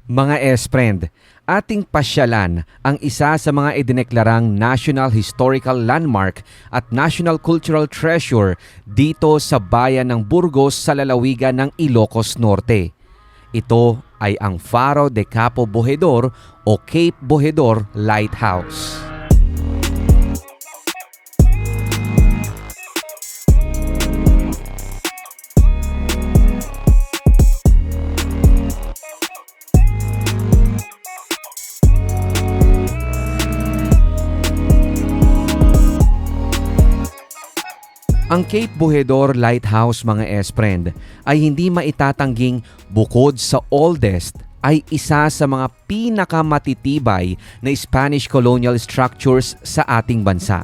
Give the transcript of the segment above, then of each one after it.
Mga S-Friend, ating pasyalan ang isa sa mga idineklarang National Historical Landmark at National Cultural Treasure dito sa bayan ng Burgos sa lalawigan ng Ilocos Norte. Ito ay ang Faro de Capo Bojedor o Cape Bojedor Lighthouse. Ang Cape Bojedor Lighthouse, mga S-Friend, ay hindi maitatangging bukod sa oldest, ay isa sa mga pinakamatitibay na Spanish colonial structures sa ating bansa.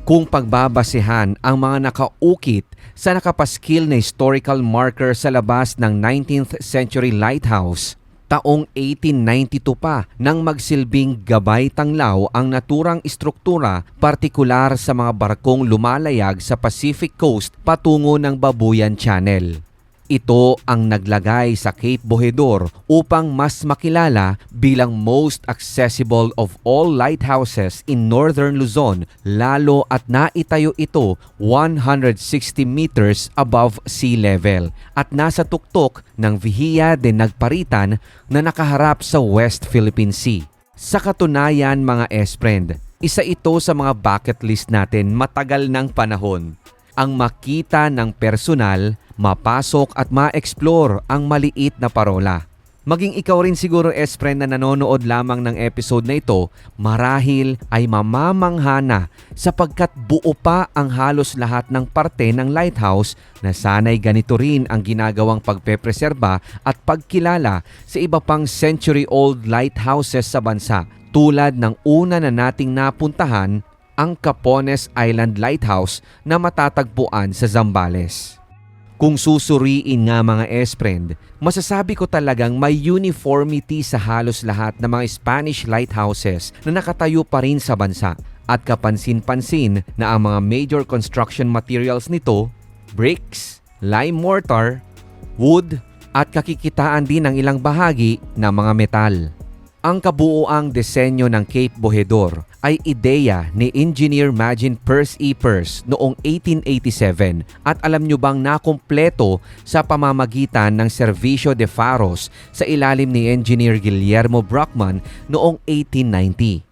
Kung pagbabasehan ang mga nakaukit sa nakapaskil na historical marker sa labas ng 19th century lighthouse, taong 1892 pa nang magsilbing gabay tanglaw ang naturang istruktura, partikular sa mga barkong lumalayag sa Pacific Coast patungo ng Babuyan Channel. Ito ang naglagay sa Cape Bojedor upang mas makilala bilang most accessible of all lighthouses in Northern Luzon, lalo at naitayo ito 160 meters above sea level at nasa tuktok ng Villa de Nagparitan na nakaharap sa West Philippine Sea. Sa katunayan, mga S-Friend, isa ito sa mga bucket list natin matagal ng panahon. Ang makita ng personal, mapasok at ma-explore ang maliit na parola. Maging ikaw rin siguro, S-Friend, na nanonood lamang ng episode na ito, marahil ay mamamanghana sapagkat buo pa ang halos lahat ng parte ng lighthouse na sana'y ganito rin ang ginagawang pagpepreserba at pagkilala sa iba pang century-old lighthouses sa bansa, tulad ng una na nating napuntahan, ang Capones Island Lighthouse na matatagpuan sa Zambales. Kung susuriin nga, mga S-Friend, masasabi ko talagang may uniformity sa halos lahat ng mga Spanish lighthouses na nakatayo pa rin sa bansa at kapansin-pansin na ang mga major construction materials nito, bricks, lime mortar, wood at kakikitaan din ng ilang bahagi ng mga metal. Ang kabuuang disenyo ng Cape Bojedor ay ideya ni Engineer Magin Perce E. Perce noong 1887 at alam nyo bang nakumpleto sa pamamagitan ng Servicio de Faros sa ilalim ni Engineer Guillermo Brockman noong 1890.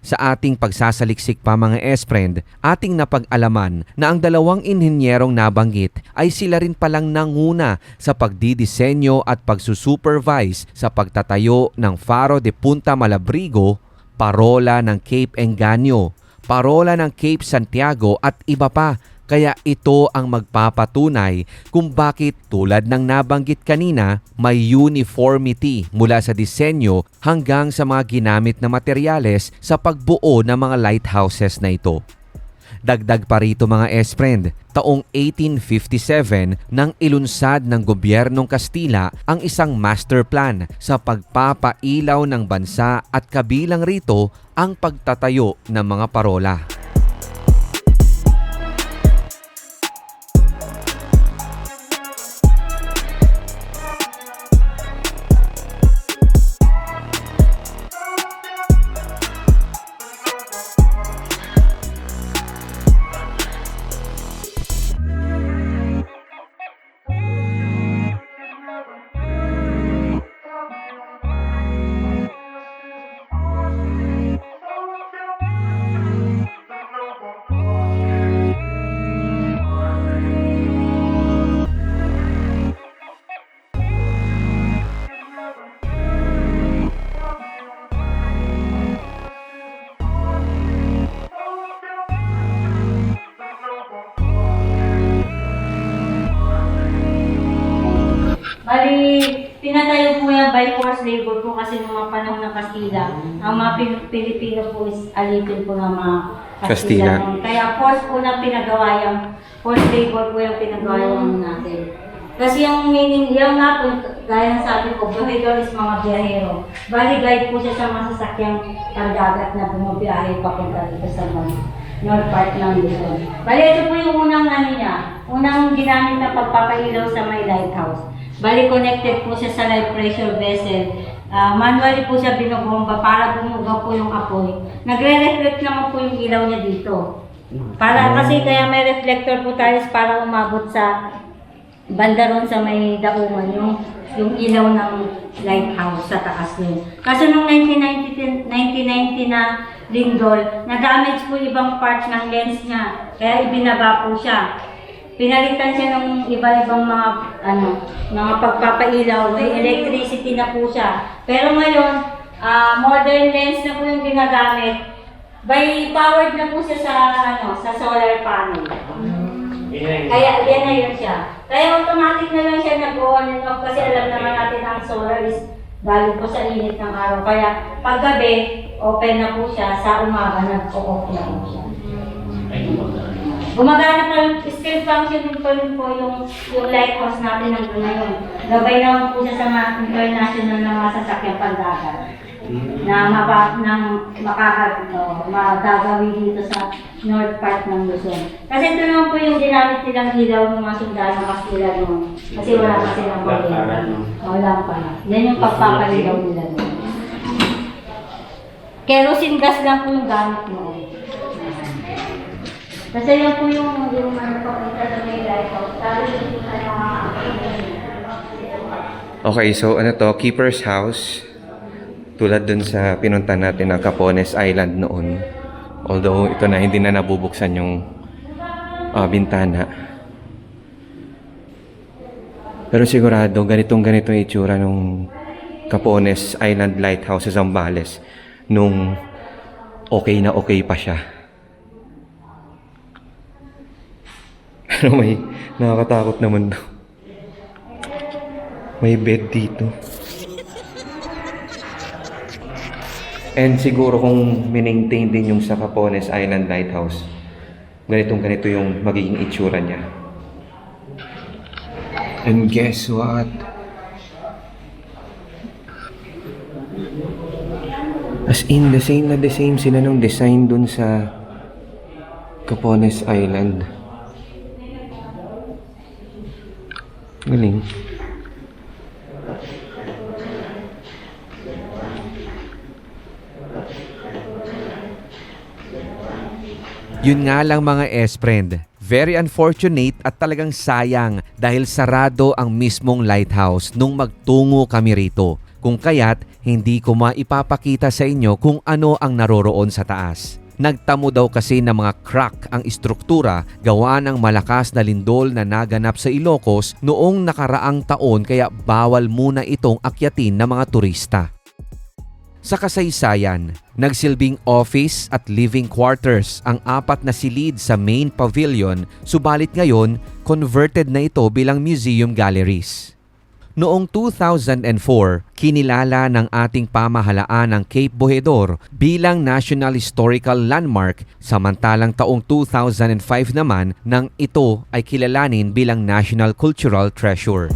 Sa ating pagsasaliksik pa, mga S-Friend, ating napag-alaman na ang dalawang inhinyerong nabanggit ay sila rin palang nanguna sa pagdidisenyo at pagsusupervise sa pagtatayo ng Faro de Punta Malabrigo, parola ng Cape Engaño, parola ng Cape Santiago at iba pa. Kaya ito ang magpapatunay kung bakit, tulad ng nabanggit kanina, may uniformity mula sa disenyo hanggang sa mga ginamit na materyales sa pagbuo ng mga lighthouses na ito. Dagdag pa rito, mga S-Friend, taong 1857 nang ilunsad ng gobyernong Kastila ang isang master plan sa pagpapailaw ng bansa at kabilang rito ang pagtatayo ng mga parola. Bali, pinatayo po yan by forced labor po kasi ng mga panahon ng Kastila. Ang mga Pilipino po is alipin po ng mga Kastila. Kaya force po na pinagawa yung forced labor po yung pinagawa yung natin. Kasi yung meaning, yung nga po, gaya ng sabi ko, bojedor is mga biyahero. Bali, guide po siya sa mga sasakyang pagdagat na bumabiyahe papunta dito sa north part ng Luzon. Bali, ito po yung unang unang ginamit na pagpapailaw sa may lighthouse. Bali connected po siya sa live pressure vessel. Manually po siya binobomba para bumuga po yung apoy. Nagre-reflect naman po yung ilaw niya dito. Kasi kaya may reflector po tayo para umabot sa banda ron sa may daungan yung ilaw ng lighthouse sa taas niya. Kasi nung 1990 na lindol, na-damage po ibang parts ng lens niya. Kaya ibinaba po siya. Pinalitan siya ng iba-ibang mga pagpapailaw. May electricity na po siya. Pero ngayon, modern lens na po yung ginagamit. Powered na po siya sa solar panel. Kaya yan na yun siya. Kaya automatic na lang siya nag-on and off kasi alam naman natin ang solar is galing po sa init ng araw. Kaya paggabi, open na po siya. Sa umaga, nag-off na po siya. Gumagana pa rin, still functioning pa rin po yung lighthouse natin hanggang ngayon. Gabay naman po siya sa mga international na mga sasakyang pandagat na magagawi dito sa north part ng Luzon. Kasi ito naman po yung ginamit nilang ilaw ng mga sundalo ng Kastila noon. Kasi wala pa silang pagkita. Wala pa na. Yan yung pagpapalilaw nila noon. Kerosene gas lang po yung gamit noon. Kasi yan po yung pakita na may lighthouse. Okay, so Keeper's House. Tulad dun sa pinunta natin na Capones Island noon. Although ito na hindi na nabubuksan yung bintana. Pero sigurado ganitong itsura nung Capones Island Lighthouse sa Zambales nung okay na okay pa siya. Pero may nakakatakot naman daw. May bed dito. And siguro kung maintain din yung sa Capones Island Lighthouse, ganito yung magiging itsura niya. And guess what? As in, the same sila nung design dun sa Capones Island. Galing. Yun nga lang mga S-friend, very unfortunate at talagang sayang dahil sarado ang mismong lighthouse nung magtungo kami rito. Kung kaya't hindi ko maipapakita sa inyo kung ano ang naroroon sa taas. Nagtamo daw kasi ng mga crack ang istruktura gawa ng malakas na lindol na naganap sa Ilocos noong nakaraang taon kaya bawal muna itong akyatin ng mga turista. Sa kasaysayan, nagsilbing office at living quarters ang 4 na silid sa main pavilion, subalit ngayon, converted na ito bilang museum galleries. Noong 2004, kinilala ng ating pamahalaan ang Cape Bojedor bilang National Historical Landmark, samantalang taong 2005 naman nang ito ay kilalanin bilang National Cultural Treasure.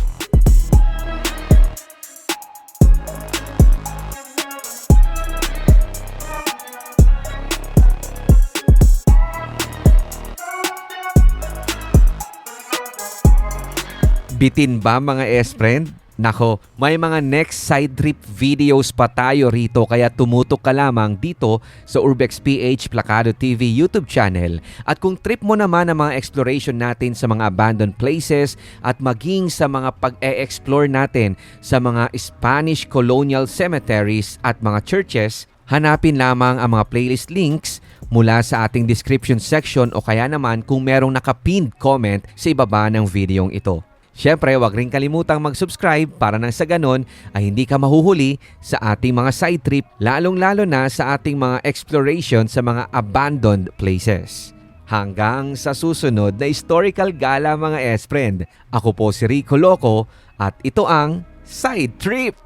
Bitin ba mga S-friend? Nako, may mga next side trip videos pa tayo rito kaya tumutok ka lamang dito sa Urbex PH Plakado TV YouTube channel. At kung trip mo naman ang mga exploration natin sa mga abandoned places at maging sa mga pag-e-explore natin sa mga Spanish colonial cemeteries at mga churches, hanapin lamang ang mga playlist links mula sa ating description section o kaya naman kung merong naka-pinned comment sa ibaba ng videong ito. Siyempre, huwag rin kalimutang mag-subscribe para nang sa ganon ay hindi ka mahuhuli sa ating mga side trip, lalong-lalo na sa ating mga exploration sa mga abandoned places. Hanggang sa susunod na historical gala mga S-friend, ako po si Rico Loco at ito ang Side Trip!